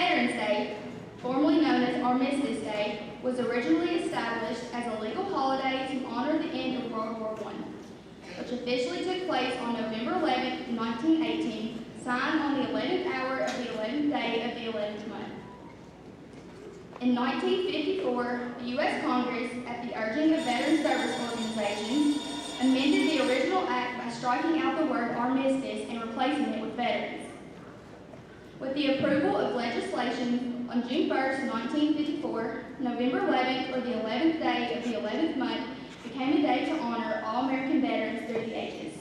Veterans Day, formerly known as Armistice Day, was originally established as a legal holiday to honor the end of World War I, which officially took place on November 11, 1918, signed on the 11th hour of the 11th day of the 11th month. In 1954, the U.S. Congress, at the urging of veteran service organizations, amended the original act by striking out the word armistice and replacing it with veterans. With the approval of legislation on June 1st, 1954, November 11th, or the 11th day of the 11th month, became a day to honor all American veterans through the ages.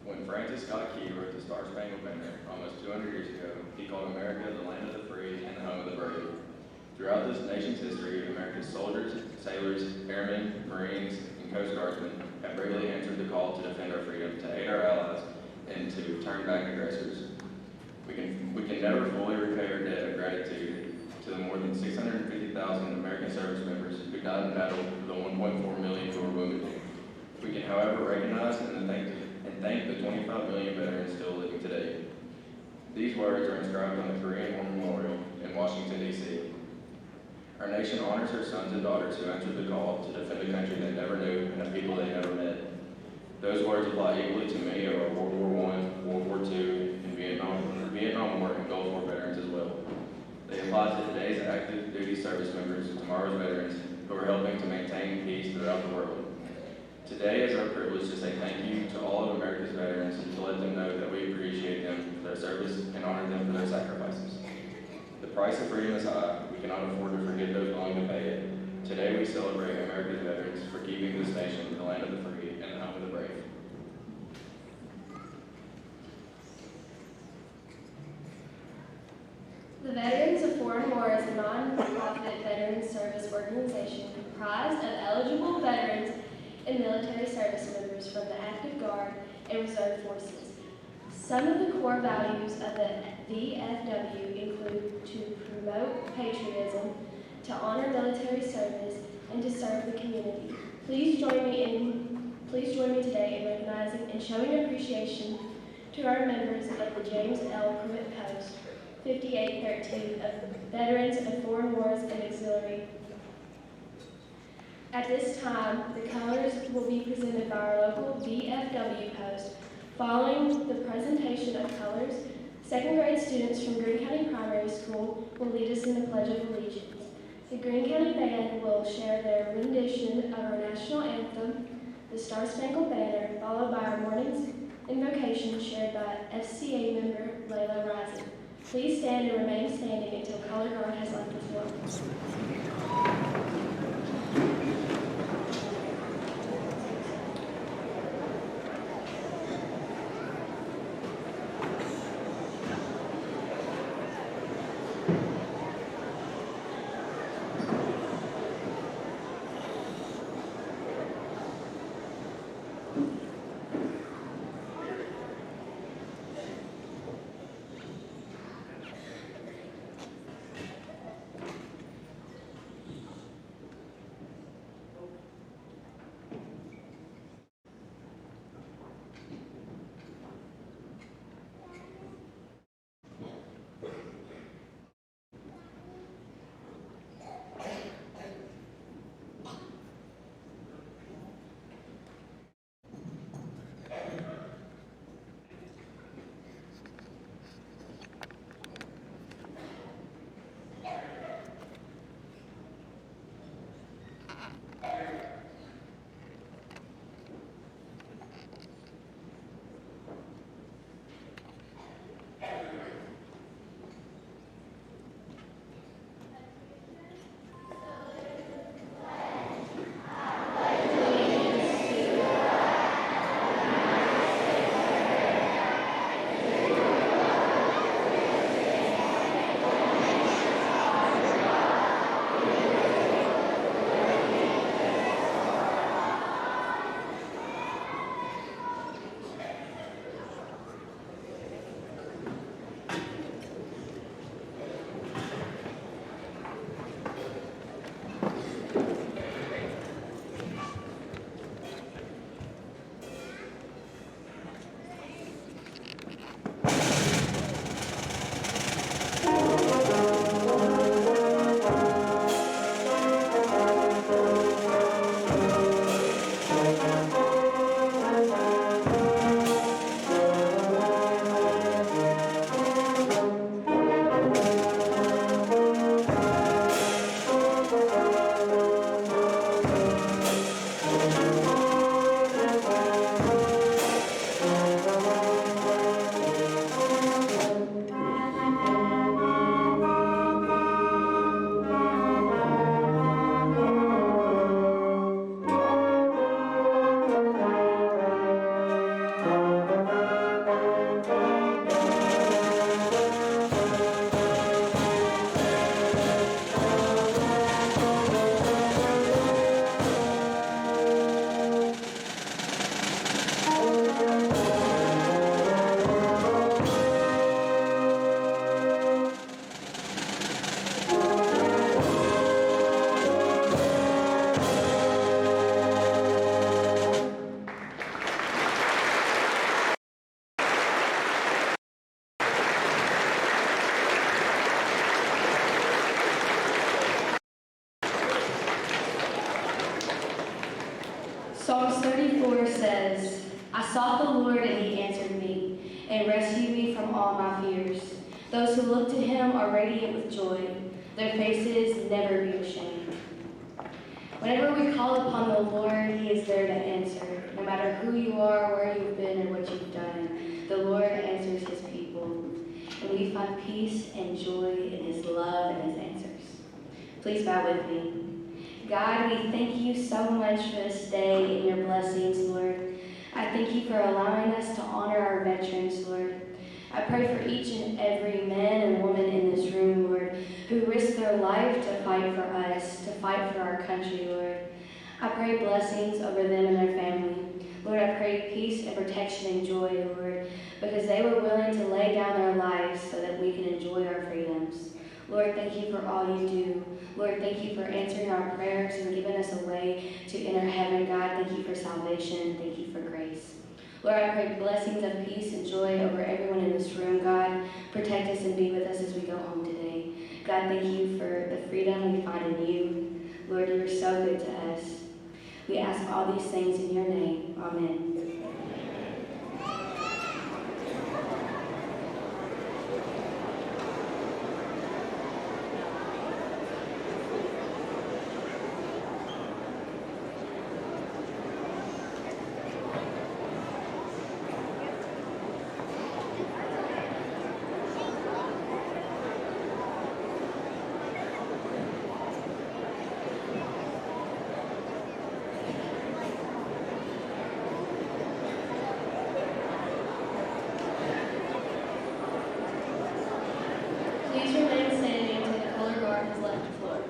When Francis Scott Key wrote the Star-Spangled Banner almost 200 years ago, he called America the land of the free and the home of the brave. Throughout this nation's history, America's soldiers, sailors, airmen, Marines, and Coast Guardsmen have bravely answered the call to defend our freedom, to aid our allies, and to turn back aggressors. We can never fully repay our debt of gratitude to the more than 650,000 American service members who died in battle for the 1.4 million who were wounded. We can, however, recognize and thank the 25 million veterans still living today. These words are inscribed on the Korean War Memorial in Washington, D.C. Our nation honors her sons and daughters who answered the call to defend a country they never knew and a people they never met. Those words apply equally to many of our World War I, World War II, and Vietnam War and Gulf War veterans as well. They apply to today's active duty service members, tomorrow's veterans, who are helping to maintain peace throughout the world. Today is our privilege to say thank you to all of America's veterans and to let them know that we appreciate them for their service and honor them for their sacrifices. The price of freedom is high. We cannot afford to forget those willing to pay it. Today we celebrate America's veterans for keeping this nation the land of the free and the home of the brave. The Veterans of Foreign War is a non-profit veteran service organization comprised of eligible veterans and military service members from the active guard and reserve forces. Some of the core values of the VFW include to promote patriotism, to honor military service, and to serve the community. Please join me today in recognizing and showing appreciation to our members of the James L. Pruitt Post 5813 of Veterans of Foreign Wars and Auxiliary. At this time, the colors will be presented by our local VFW post. Following the presentation of colors, second grade students from Greene County Primary School will lead us in the Pledge of Allegiance. The Greene County Band will share their rendition of our national anthem, the Star-Spangled Banner, followed by our morning's invocation shared by FCA member Layla Rising. Please stand and remain standing until color guard has left the floor. says, I sought the Lord and he answered me and rescued me from all my fears. Those who look to him are radiant with joy. Their faces never be ashamed. Whenever we call upon the Lord, he is there to answer. No matter who you are, where you've been, or what you've done, the Lord answers his people. And we find peace and joy in his love and his answers. Please bow with me. God, we thank you so much for this day and your blessings, Lord. I thank you for allowing us to honor our veterans, Lord. I pray for each and every man and woman in this room, Lord, who risked their life to fight for us, to fight for our country, Lord. I pray blessings over them and their family. Lord, I pray peace and protection and joy, Lord, because they were willing to lay down their lives so that we can enjoy our freedoms. Lord, thank you for all you do. Lord, thank you for answering our prayers and giving us a way to enter heaven. God, thank you for salvation. Thank you for grace. Lord, I pray blessings of peace and joy over everyone in this room. God, protect us and be with us as we go home today. God, thank you for the freedom we find in you. Lord, you are so good to us. We ask all these things in your name. Amen. Please remain standing until the color guard has left the floor.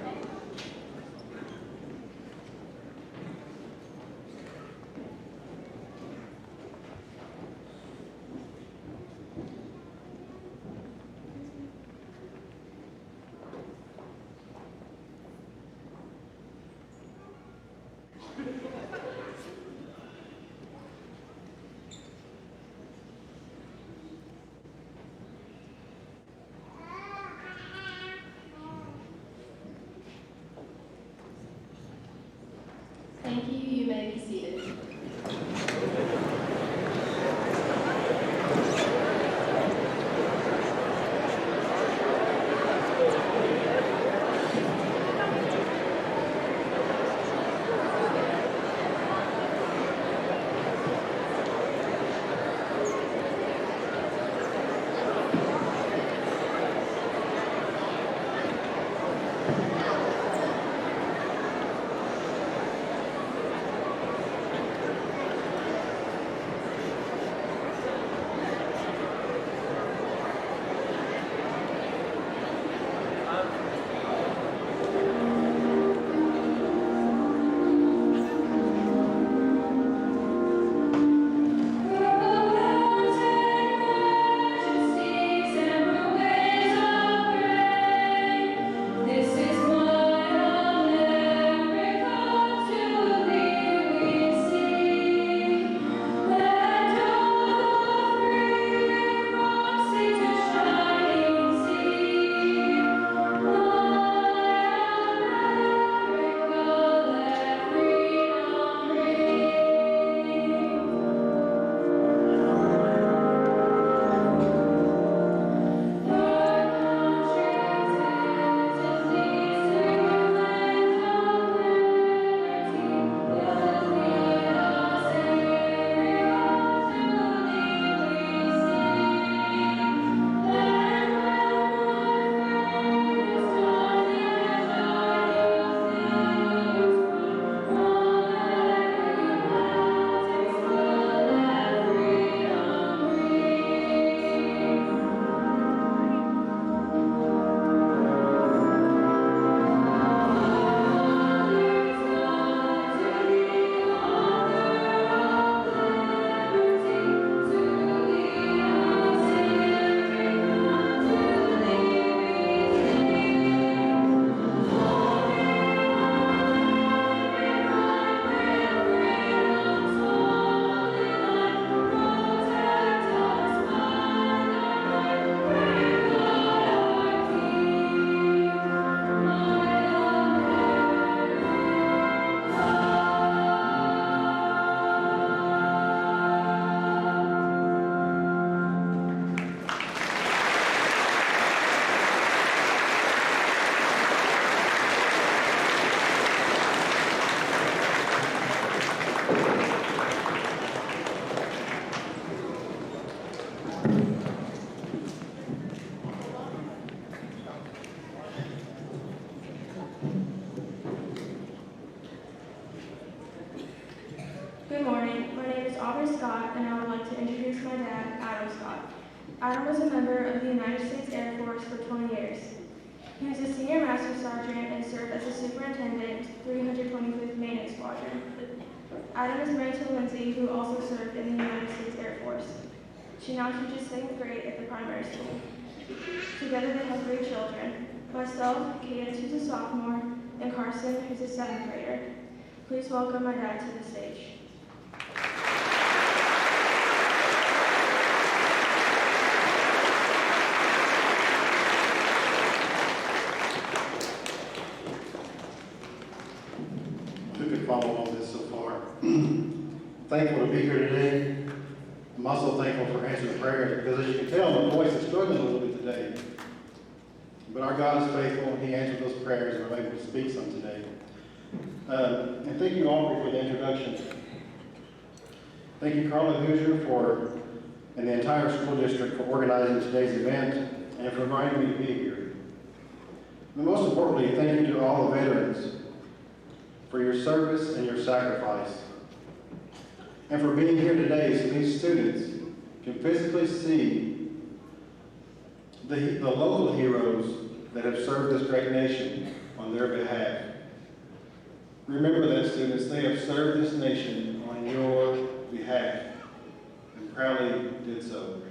Adam was a member of the United States Air Force for 20 years. He was a senior master sergeant and served as a superintendent, 325th Maintenance Squadron. Adam is married to Lindsay, who also served in the United States Air Force. She now teaches 2nd grade at the primary school. Together they have 3 children, myself, Cadence, who's a sophomore, and Carson, who's a 7th grader. Please welcome my dad to the stage. Who could follow all this so far? Thankful to be here today. I'm also thankful for answering prayers because, as you can tell, my voice is struggling a little bit today. But our God is faithful, and He answered those prayers, and I'm able to speak some today. And thank you, Aubrey, for the introduction. Thank you, Carla Hoosier, and the entire school district for organizing today's event and for inviting me to be here. And most importantly, thank you to all the veterans for your service and your sacrifice, and for being here today so these students can physically see the local heroes that have served this great nation on their behalf. Remember that, students, they have served this nation on your behalf and proudly did so.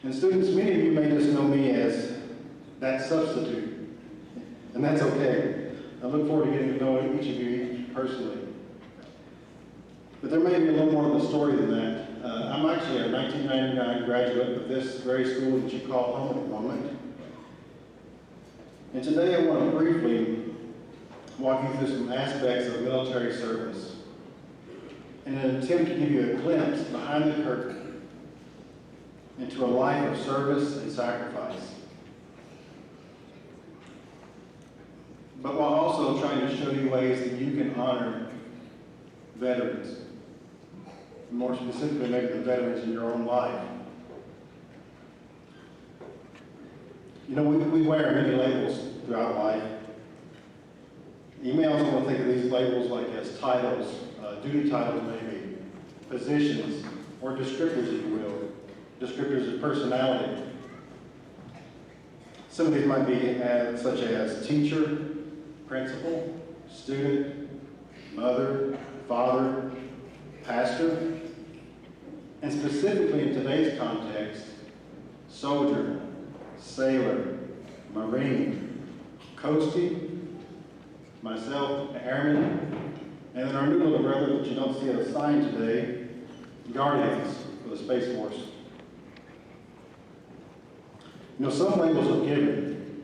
And students, many of you may just know me as that substitute. And that's okay. I look forward to getting to know each of you personally. But there may be a little more of the story than that. I'm actually a 1999 graduate of this very school that you call home at the moment. And today I want to briefly walk you through some aspects of military service in an attempt to give you a glimpse behind the curtain into a life of service and sacrifice. But while also trying to show you ways that you can honor veterans, more specifically maybe the veterans in your own life. You know, we wear many labels throughout life. You may also want to think of these labels like as titles, duty titles maybe, positions, or descriptors, if you will, descriptors of personality. Some of these might be such as teacher, principal, student, mother, father, pastor, and specifically in today's context, soldier, sailor, Marine, coastie, myself, airman, and then our new little brother that you don't see on a sign today, Guardians for the Space Force. You know, some labels are given,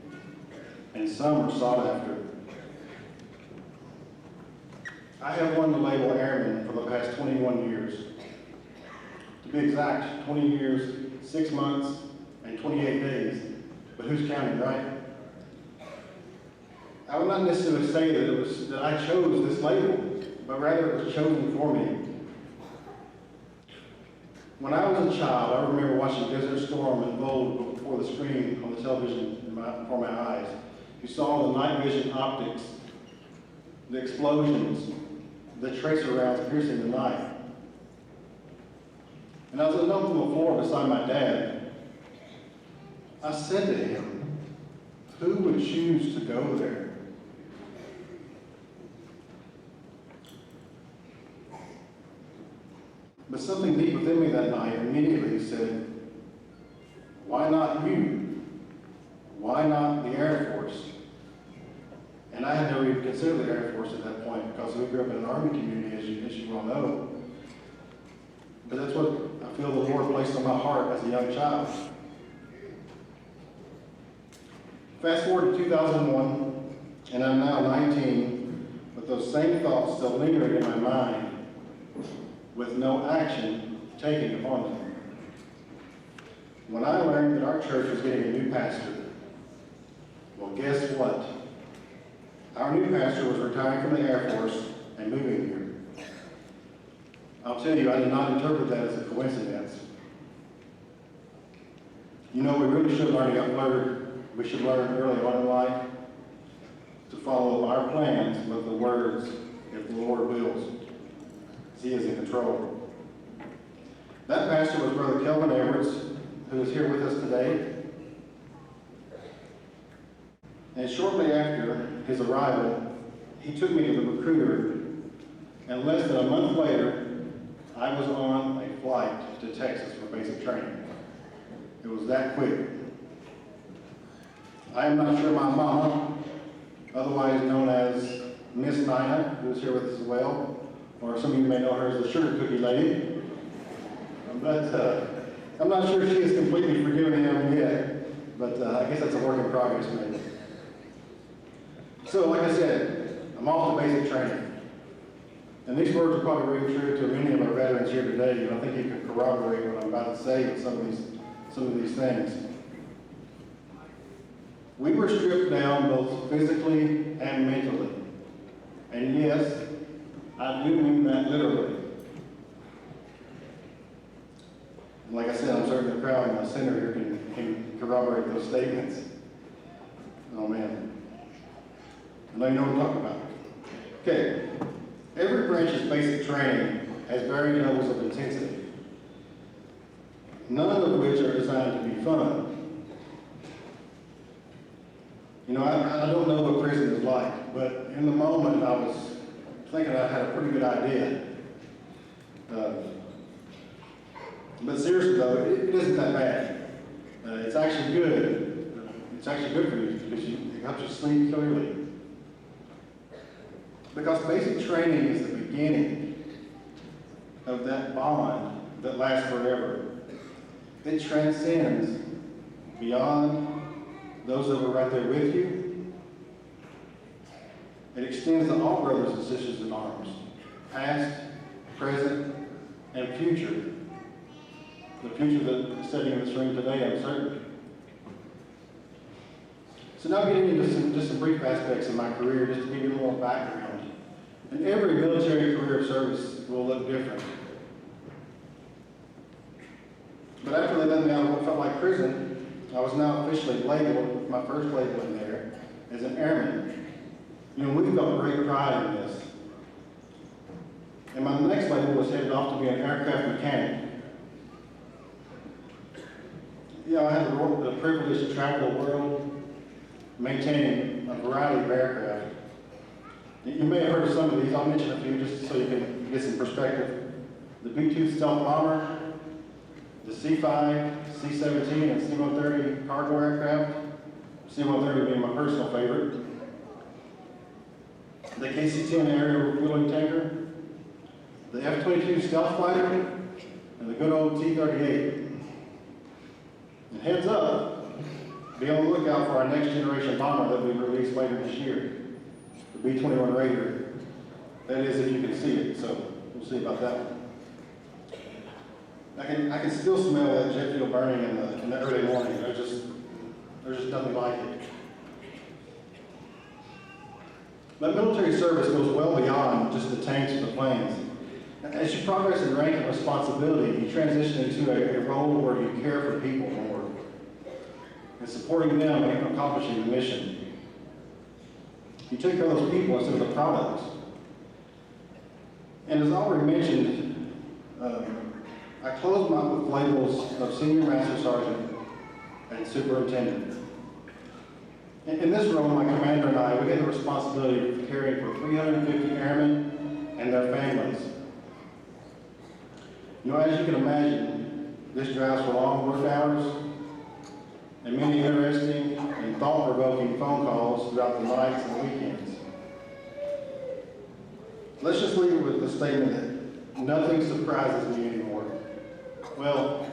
and some are sought after. I have won the label airman for the past 21 years. To be exact, 20 years, 6 months, and 28 days. But who's counting, right? I would not necessarily say that I chose this label, but rather it was chosen for me. When I was a child, I remember watching Desert Storm unfold before the screen on the television before my eyes. You saw the night vision optics, the explosions, the tracer rounds piercing the night. And I was alone on the floor beside my dad. I said to him, who would choose to go there? But something deep within me that night immediately said, why not you? Why not the Air Force? And I had never even considered the Air Force at that point because we grew up in an Army community, as you well know. But that's what I feel the Lord placed on my heart as a young child. Fast forward to 2001, and I'm now 19, with those same thoughts still lingering in my mind, with no action taken upon them. When I learned that our church was getting a new pastor, well, guess what? Our new pastor was retiring from the Air Force and moving here. I'll tell you, I did not interpret that as a coincidence. You know, we really should learn early on in life to follow our plans with the words, if the Lord wills. He is in control. That pastor was Brother Kelvin Edwards, who is here with us today. And shortly after his arrival, he took me to the recruiter, and less than a month later, I was on a flight to Texas for basic training. It was that quick. I am not sure my mama, otherwise known as Miss Nina, who is here with us as well, or some of you may know her as the sugar cookie lady, but I'm not sure she has completely forgiven him yet, but I guess that's a work in progress maybe. So, like I said, I'm off to basic training. And these words will probably ring true to many of our veterans here today, and I think you can corroborate what I'm about to say with some of these things. We were stripped down both physically and mentally. And yes, I do mean that literally. And like I said, I'm certain the crowd in my center here can corroborate those statements. Oh man. I know you know what I'm talking about. Okay. Every branch's basic training has varying levels of intensity, none of which are designed to be fun. You know, I don't know what prison is like, but in the moment I was thinking I had a pretty good idea. But seriously though, it isn't that bad. It's actually good. It's actually good for you because it helps you sleep clearly. Because basic training is the beginning of that bond that lasts forever. It transcends beyond those that were right there with you. It extends to all brothers and sisters in arms, past, present, and future. The future that is sitting in this room today, I'm certain. So now getting into just some brief aspects of my career, just to give you a little background. And every military career of service will look different. But after they let me out of what felt like prison, I was now officially labeled, my first label in there, as an airman. You know, we felt great pride in this. And my next label was headed off to be an aircraft mechanic. You know, I had the privilege to travel the world, maintaining a variety of aircraft. You may have heard of some of these. I'll mention a few just so you can get some perspective. The B-2 stealth bomber, the C-5, C-17, and C-130 cargo aircraft. C-130 being my personal favorite. The KC-10 aerial refueling tanker, the F-22 stealth fighter, and the good old T-38. And heads up, be on the lookout for our next generation bomber that we release later this year. The B-21 Raider. That is, if you can see it, so we'll see about that one. I can still smell that jet fuel burning in the early morning. There's just nothing like it. But military service goes well beyond just the tanks or the planes. As you progress in rank and responsibility, you transition into a role where you care for people more and supporting them in accomplishing the mission. You take care of those people instead of the products. And as already mentioned, I closed my with labels of Senior Master Sergeant and Superintendent. In this role, my commander and I, we had the responsibility of caring for 350 airmen and their families. You know, as you can imagine, this drives for long work hours and many interesting and thought-provoking phone calls throughout the nights and weekends. Let's just leave it with the statement that nothing surprises me anymore. Well,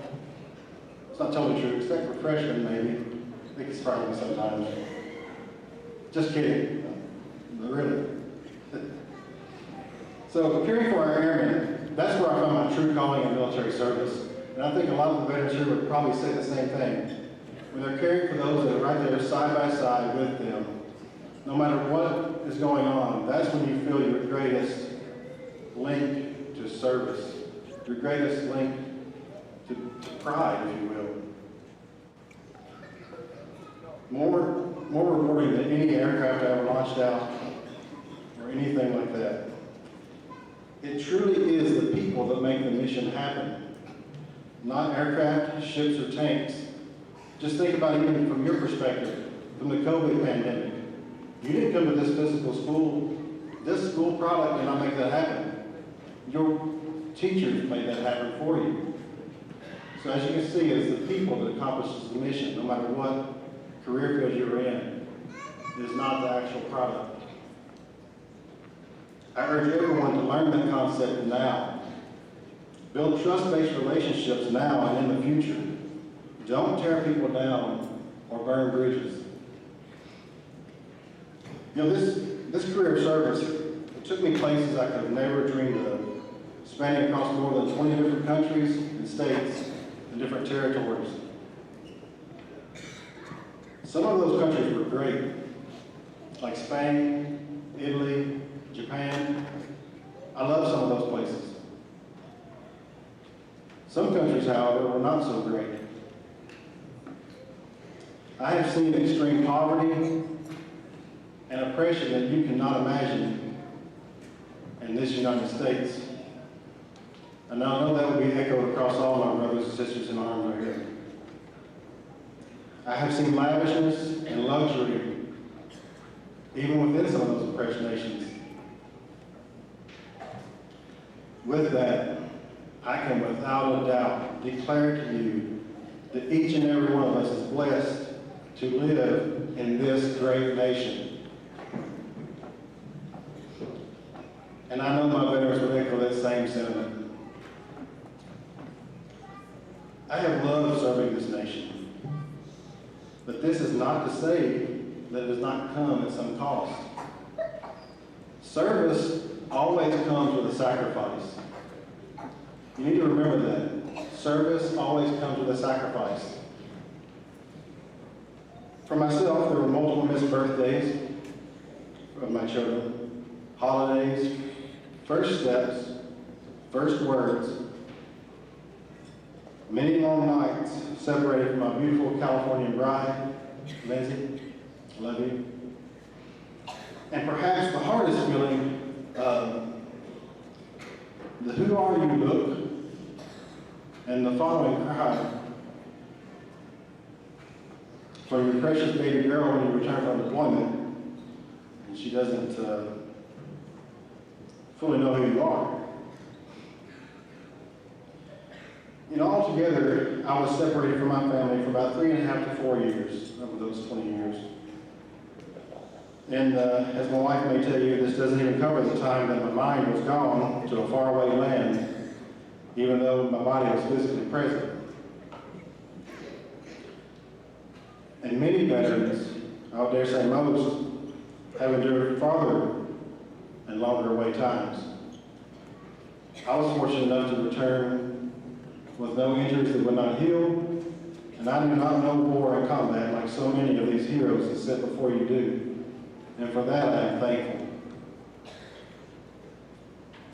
it's not totally true, except for freshmen maybe. They can surprise me sometimes. Just kidding. But really. So caring for our airmen, that's where I found my true calling in military service. And I think a lot of the veterans here would probably say the same thing. When they're caring for those that are right there side by side with them, no matter what is going on, that's when you feel your greatest link to service, your greatest link to pride, if you will. More rewarding than any aircraft I ever launched out or anything like that. It truly is the people that make the mission happen. not aircraft, ships, or tanks. Just think about it even from your perspective, from the COVID pandemic. You didn't come to this physical school. This school product did not make that happen. Your teachers made that happen for you. So as you can see, it's the people that accomplishes the mission, no matter what career field you're in. It is not the actual product. I urge everyone to learn that concept now. Build trust-based relationships now and in the future. Don't tear people down or burn bridges. You know, this career of service, it took me places I could have never dreamed of, spanning across more than 20 different countries and states and different territories. Some of those countries were great, like Spain, Italy, Japan. I love some of those places. Some countries, however, were not so great. I have seen extreme poverty and oppression that you cannot imagine in this United States. And I know that will be echoed across all my brothers and sisters in arms right here. I have seen lavishness and luxury even within some of those oppressed nations. With that, I can without a doubt declare to you that each and every one of us is blessed to live in this great nation. And I know my veterans would echo that same sentiment. I have loved serving this nation. But this is not to say that it does not come at some cost. Service always comes with a sacrifice. You need to remember that. Service always comes with a sacrifice. For myself, there were multiple missed birthdays of my children, holidays, first steps, first words, many long nights separated from my beautiful Californian bride, Lindsay, I love you. And perhaps the hardest feeling, the who are you look, and the following cry for your precious baby girl when you return from deployment, and she doesn't fully know who you are. You know, altogether, I was separated from my family for about 3.5 to 4 years over those 20 years. And as my wife may tell you, this doesn't even cover the time that my mind was gone to a faraway land, even though my body was physically present. And many veterans, I would dare say most, have endured farther and longer away times. I was fortunate enough to return with no injuries that would not heal, and I do not know war and combat like so many of these heroes that sit before you do. And for that, I am thankful.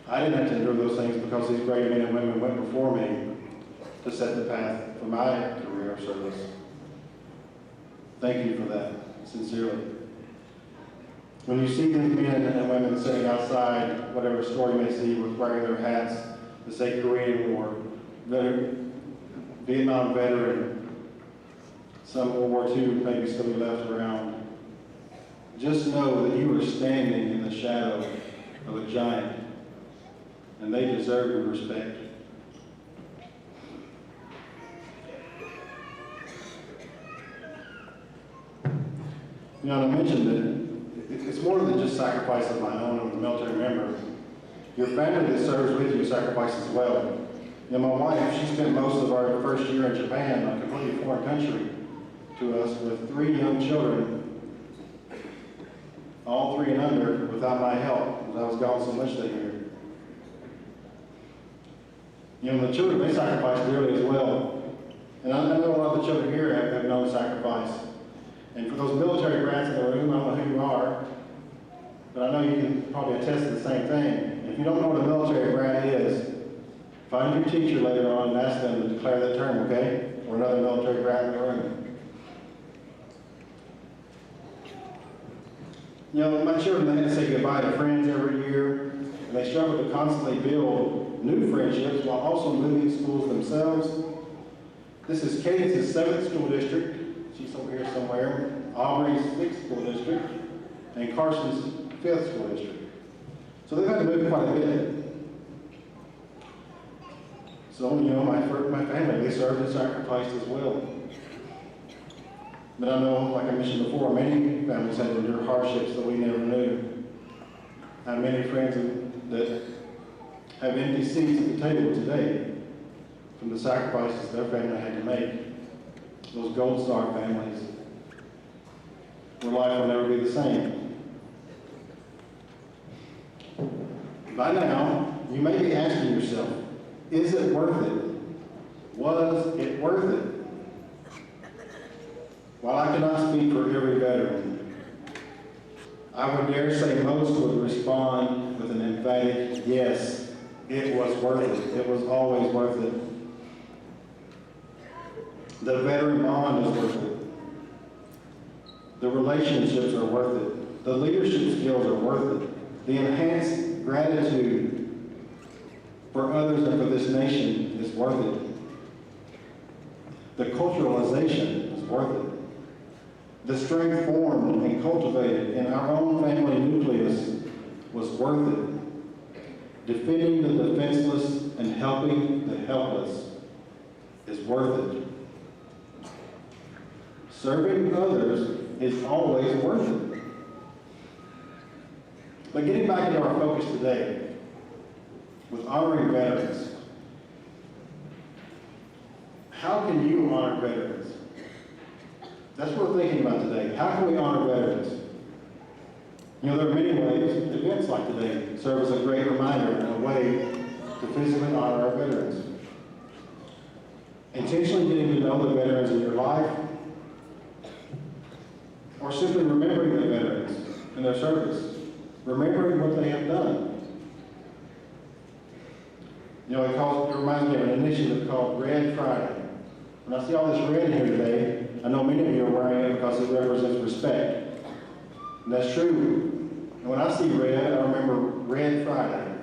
I didn't have to endure those things because these great men and women went before me to set the path for my career of service. Thank you for that, sincerely. When you see these men and women sitting outside, whatever store you may see, with wearing their hats that say Korean War, Vietnam veteran, some World War II maybe still be left around, just know that you are standing in the shadow of a giant, and they deserve your respect. You know, I mentioned that it's more than just sacrifice of my own as a military member. Your family that serves with you sacrifices as well. You know, my wife, she spent most of our first year in Japan, a completely foreign country to us, with 3 young children, all 3 and under, without my help, because I was gone so much that year. You know, the children, they sacrificed dearly as well. And I know a lot of the children here have known sacrifice. And for those military brats in the room, I don't know who you are, but I know you can probably attest to the same thing. If you don't know what a military brat is, find your teacher later on and ask them to declare that term, okay? Or another military brat in the room. You know, my children, they had to say goodbye to friends every year, and they struggled to constantly build new friendships while also moving schools themselves This is Cadence's 7th school district. She's over here somewhere. Aubrey's 6th school district. And Carson's 5th school district. So they've had to move quite a bit. So, my family, they served and sacrificed as well. But I know, like I mentioned before, many families had to endure hardships that we never knew. I have many friends that have empty seats at the table today from the sacrifices their family had to make. Those Gold Star families, where life will never be the same. By now, you may be asking yourself, is it worth it? Was it worth it? While I cannot speak for every veteran, I would dare say most would respond with an emphatic yes, it was worth it. It was always worth it. The veteran bond is worth it. The relationships are worth it. The leadership skills are worth it. The enhanced gratitude for others and for this nation is worth it. The culturalization is worth it. The strength formed and cultivated in our own family nucleus was worth it. Defending the defenseless and helping the helpless is worth it. Serving others is always worth it. But getting back into our focus today, with honoring veterans, how can you honor veterans? That's what we're thinking about today. How can we honor veterans? There are many ways. Events like today serve as a great reminder and a way to physically honor our veterans. Intentionally getting to know the veterans in your life, or simply remembering the veterans and their service, remembering what they have done. It reminds me of an initiative called Red Friday. When I see all this red here today, I know many of you are wearing it because it represents respect. And that's true. And when I see red, I remember Red Friday.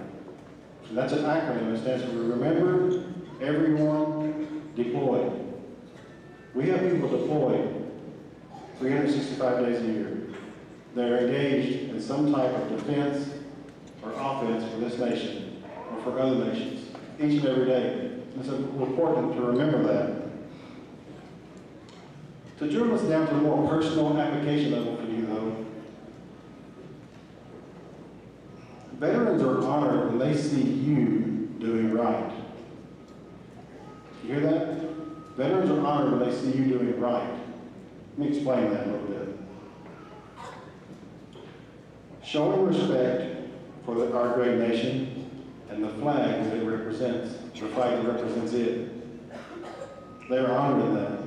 And that's an acronym that stands for Remember, Everyone, Deploy. We have people deployed 365 days a year. They're engaged in some type of defense or offense for this nation or for other nations, each and every day. It's important to remember that. To drill this down to a more personal application level for you, though, veterans are honored when they see you doing right. You hear that? Veterans are honored when they see you doing right. Let me explain that a little bit. Showing respect for our great nation and the flag that it represents, the flag that represents it. They are honored in that.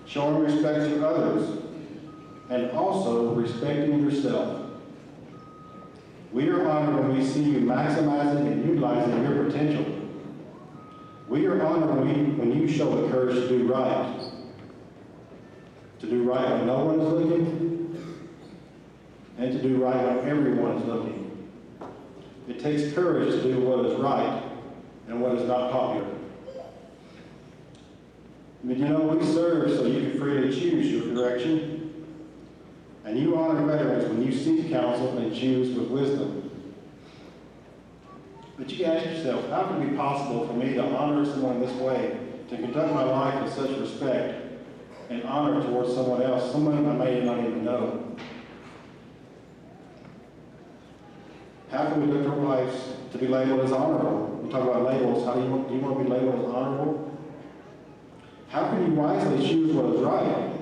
Showing respect to others and also respecting yourself. We are honored when we see you maximizing and utilizing your potential. We are honored when you show the courage to do right. To do right when no one is looking, and to do right when everyone is looking. It takes courage to do what is right and what is not popular. But we serve so you can freely choose your direction. And you honor veterans when you seek counsel and choose with wisdom. But you can ask yourself, how can it be possible for me to honor someone this way, to conduct my life with such respect and honor towards someone else, someone I may not even know? How can we look for our lives to be labeled as honorable? We talk about labels. Do you want to be labeled as honorable? How can you wisely choose what is right?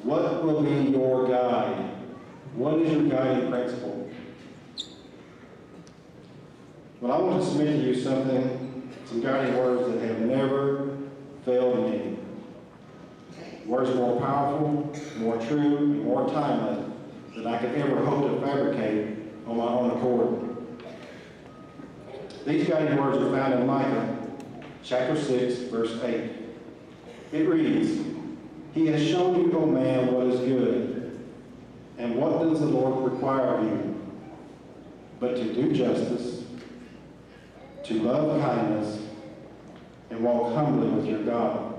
What will be your guide? What is your guiding principle? Well, I want to submit to you some guiding words that have never failed me. Words more powerful, more true, and more timeless than I could ever hope to fabricate on my own accord. These guiding words are found in Micah, chapter 6, verse 8. It reads, "He has shown you, O man, what is good. And what does the Lord require of you? But to do justice, to love kindness, and walk humbly with your God.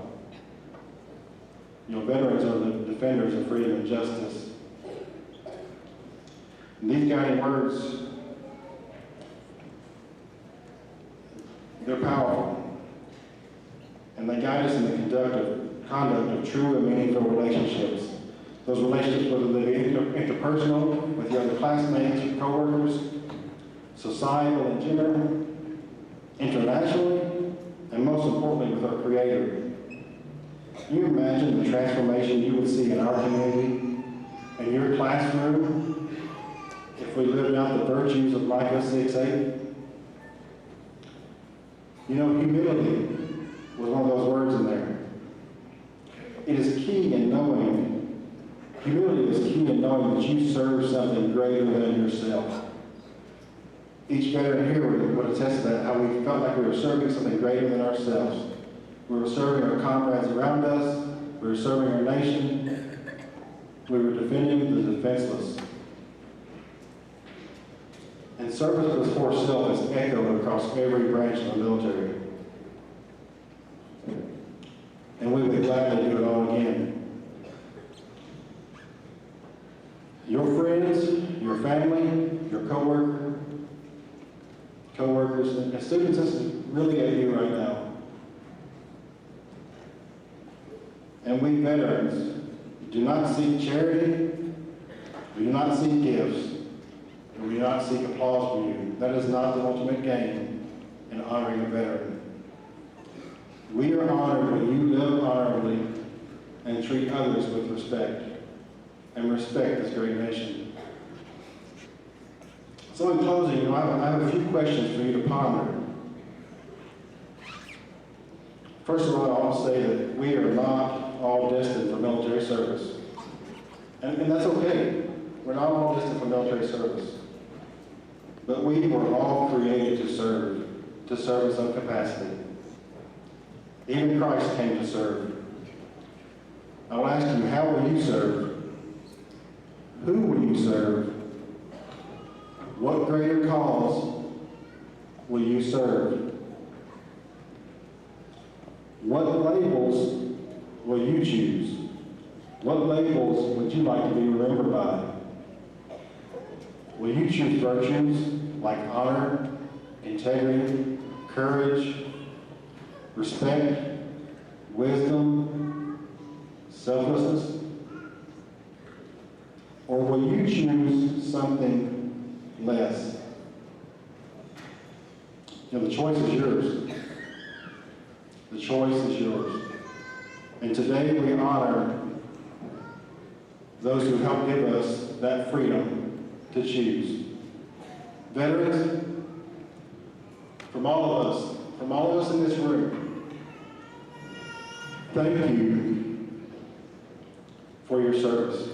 Your veterans are the defenders of freedom and justice. And these guiding words, they're powerful, and they guide us in the conduct of true and meaningful relationships. Those relationships, whether they be interpersonal, with your other classmates, your coworkers, societal and gender, internationally, and most importantly with our Creator. Can you imagine the transformation you would see in our community, in your classroom, if we lived out the virtues of Micah 6:8? You know, humility was one of those words in there. It is key in knowing, humility is key in knowing that you serve something greater than yourself. Each veteran here would attest to that, how we felt like we were serving something greater than ourselves. We were serving our comrades around us, we were serving our nation, we were defending the defenseless. And service before self is echoed across every branch of the military. And we would gladly do it all again. Your friends, your family, your coworkers, and students, this is really at you right now. And we veterans do not seek charity, we do not seek gifts, and we do not seek applause from you. That is not the ultimate gain in honoring a veteran. We are honored when you live honorably and treat others with respect, and respect this great nation. So in closing, I have a few questions for you to ponder. First of all, I want to say that we are not all destined for military service. And that's okay. We're not all destined for military service. But we were all created to serve in some capacity. Even Christ came to serve. I'll ask you, how will you serve? Who will you serve? What greater cause will you serve? What labels will you choose? What labels would you like to be remembered by? Will you choose virtues like honor, integrity, courage, respect, wisdom, selflessness? Or will you choose something less? You know, the choice is yours. The choice is yours. And today we honor those who help give us that freedom to choose. Veterans, from all of us in this room, thank you for your service.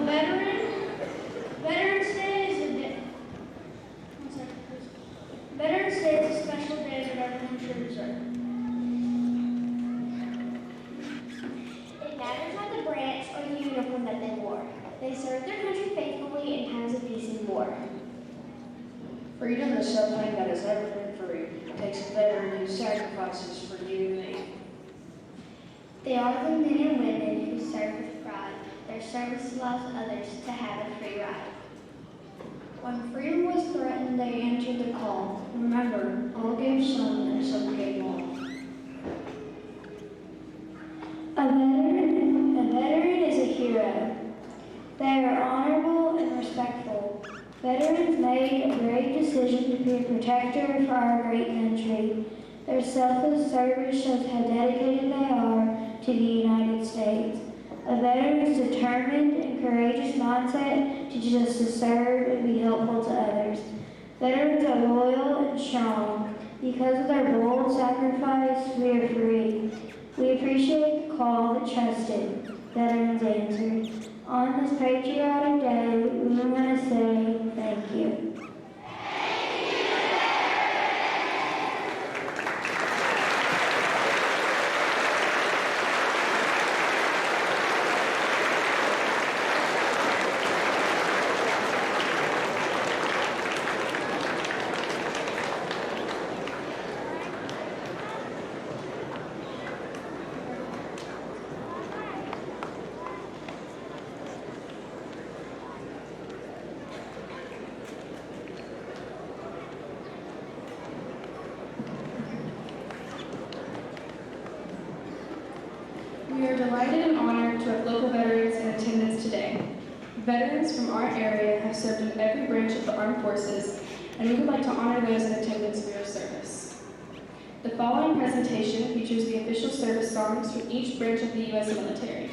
Well, Veterans Day is a day. One second, please. Veterans Day is a special day that everyone should observe. It matters not the branch or the uniform that they wore. They served their country faithfully in times of peace and war. Freedom is something that has never been free. It takes a veteran who sacrifices for you and me. They are the men and women who serve with pride. Their service allows others to have a free ride. When freedom was threatened, they answered the call. Remember, all gave some and some gave all. A veteran is a hero. They are honorable and respectful. Veterans made a brave decision to be a protector for our great country. Their selfless service shows how dedicated they are to the United States. A veteran's determined and courageous mindset teaches us to serve and be helpful to others. Veterans are loyal and strong. Because of their bold sacrifice, we are free. We appreciate the call that trusted. Veterans answered. On this patriotic day, we want to say thank you. We are delighted and honored to have local veterans in attendance today. Veterans from our area have served in every branch of the armed forces, and we would like to honor those in attendance for your service. The following presentation features the official service songs from each branch of the U.S. military.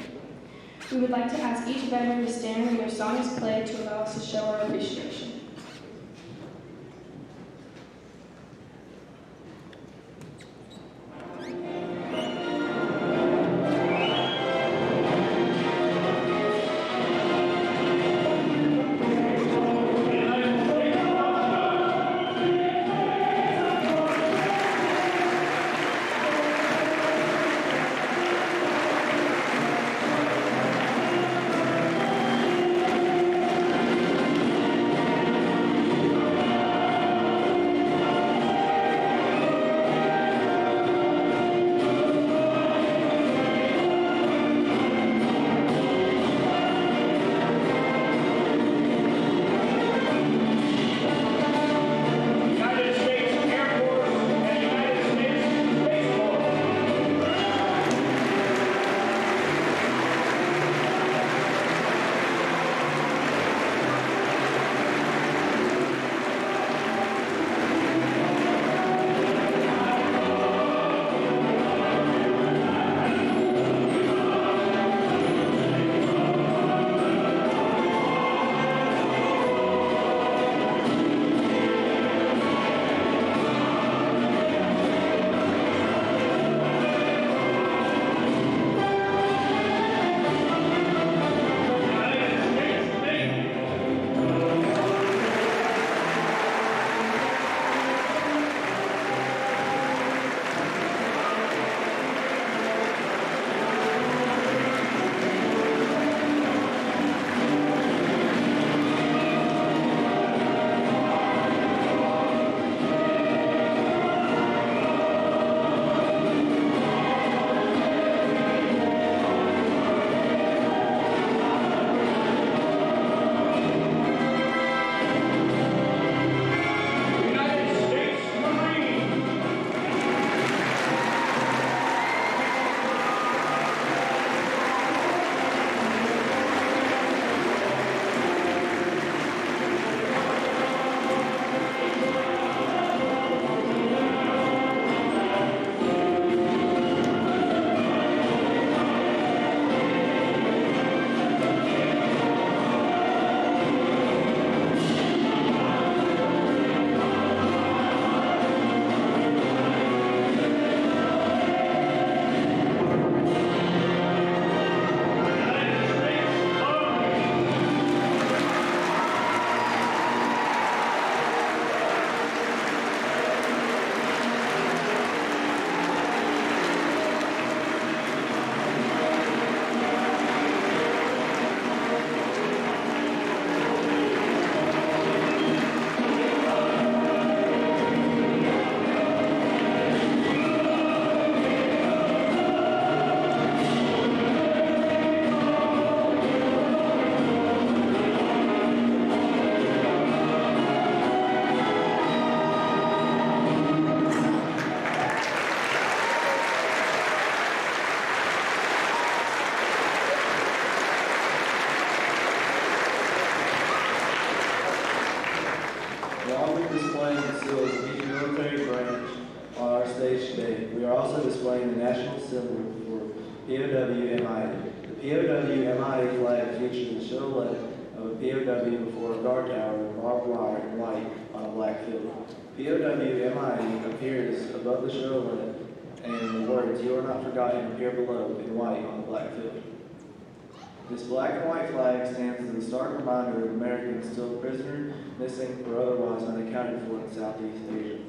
We would like to ask each veteran to stand when their song is played to allow us to show our appreciation. flag and seals of each military branch on our stage today. We are also displaying the national symbol for POW-MIE. The POW-MIE flag features a silhouette of a POW before a guard tower with barbed wire in white on a black field. POW-MIE appears above the silhouette, and the words "You are not forgotten" appear below in white on the black field. This black and white flag stands as a stark reminder of Americans still prisoner, missing, or otherwise unaccounted for in Southeast Asia,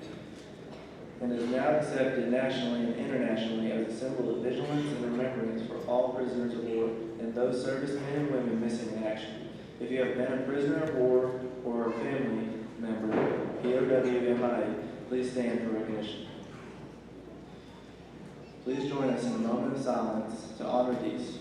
and is now accepted nationally and internationally as a symbol of vigilance and remembrance for all prisoners of war and those servicemen and women missing in action. If you have been a prisoner of war or a family member, POW-MIE, please stand for recognition. Please join us in a moment of silence to honor these.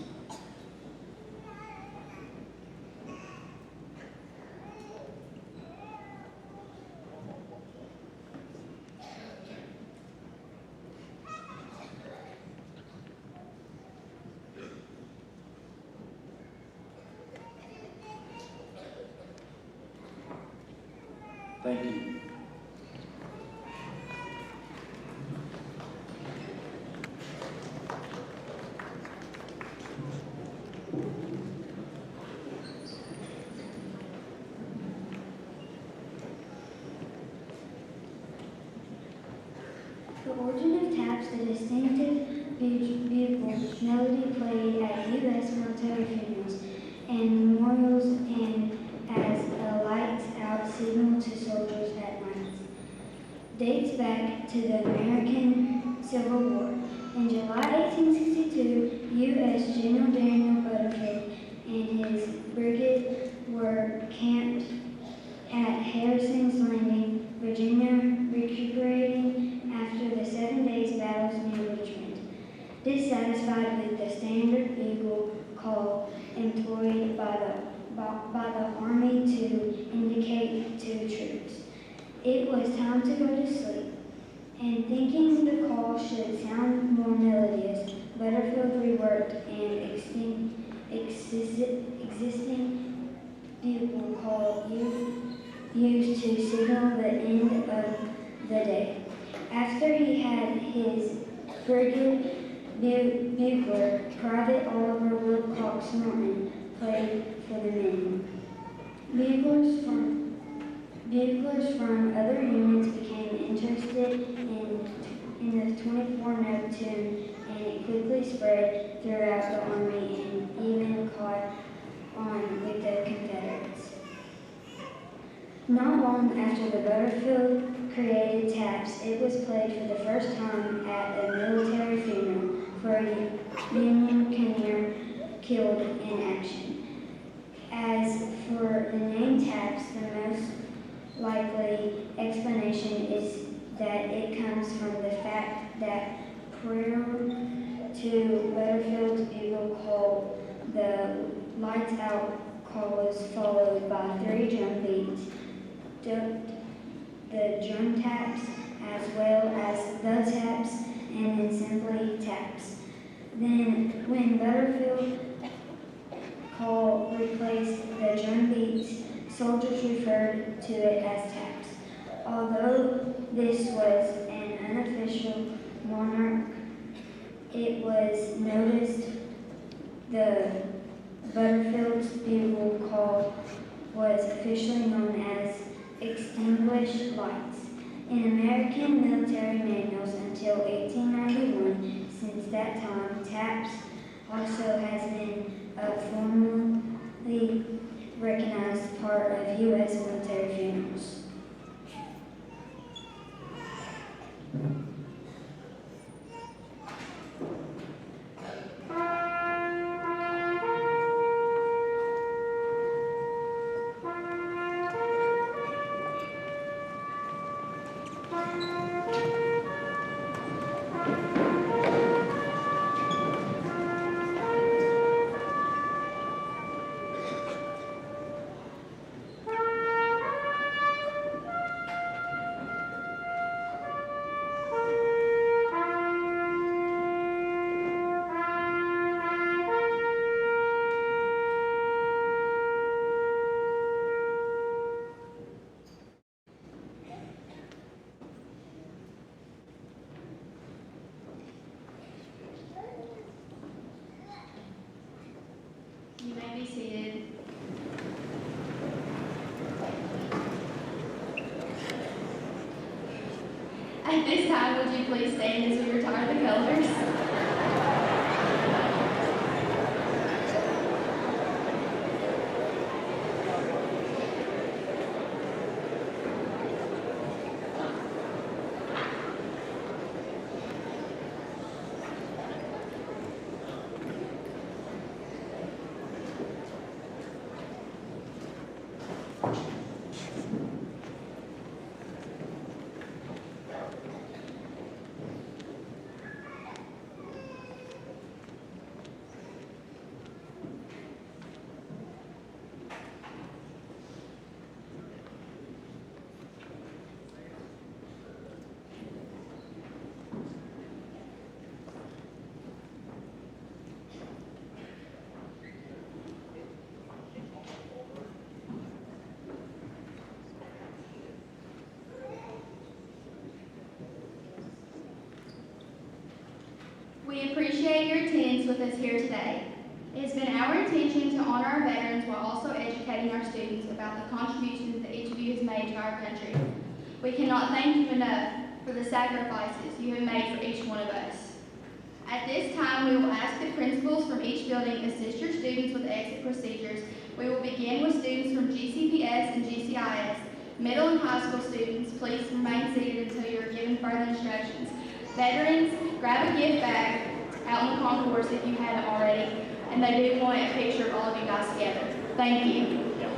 Thank you. The origin of taps, the distinctive bugle melody played at U.S. military funerals and memorials and as a lights-out signal to soldiers at night, dates back to the American Civil War. In July 1862, U.S. General Daniel Butterfield and his brigade were camped at Harrison's Landing, Virginia, recuperating after the 7 days battles near Richmond. Dissatisfied with the standard bugle call employed by the Army to indicate to troops it was time to go to sleep, and thinking the call should sound more melodious, Butterfield reworked an existing bugle call used to signal the end of the day. After he had his brigade bugler, Private Oliver Wilcox Norton, played for the men. Buglers from other units became interested in the 24-note tune, and it quickly spread throughout the Army and even caught on with the Confederates. Not long after the Butterfield created taps, it was played for the first time at a military funeral for a Union cannoneer killed in action. As for the name taps, the most likely explanation is that it comes from the fact that prior to Butterfield's bugle call, the lights out call was followed by 3 drum beats, dubbed the drum taps, as well as the taps, and then simply taps. Then, when Butterfield call replaced the drum beats, soldiers referred to it as taps. Although this was an unofficial monarch, it was noticed the Butterfield's bugle call was officially known as extinguished lights in American military manuals until 1891. Since that time, taps also has been a formally recognized part of U.S. military funerals. At this time, would you please stand as we retire the colors? We appreciate your attendance with us here today. It has been our intention to honor our veterans while also educating our students about the contributions that each of you has made to our country. We cannot thank you enough for the sacrifices you have made for each one of us. At this time, we will ask the principals from each building assist your students with exit procedures. We will begin with students from GCPS and GCIS. Middle and high school students, please remain seated until you are given further instructions. Veterans, grab a gift bag out in the concourse if you haven't already, and they do want a picture of all of you guys together. Thank you.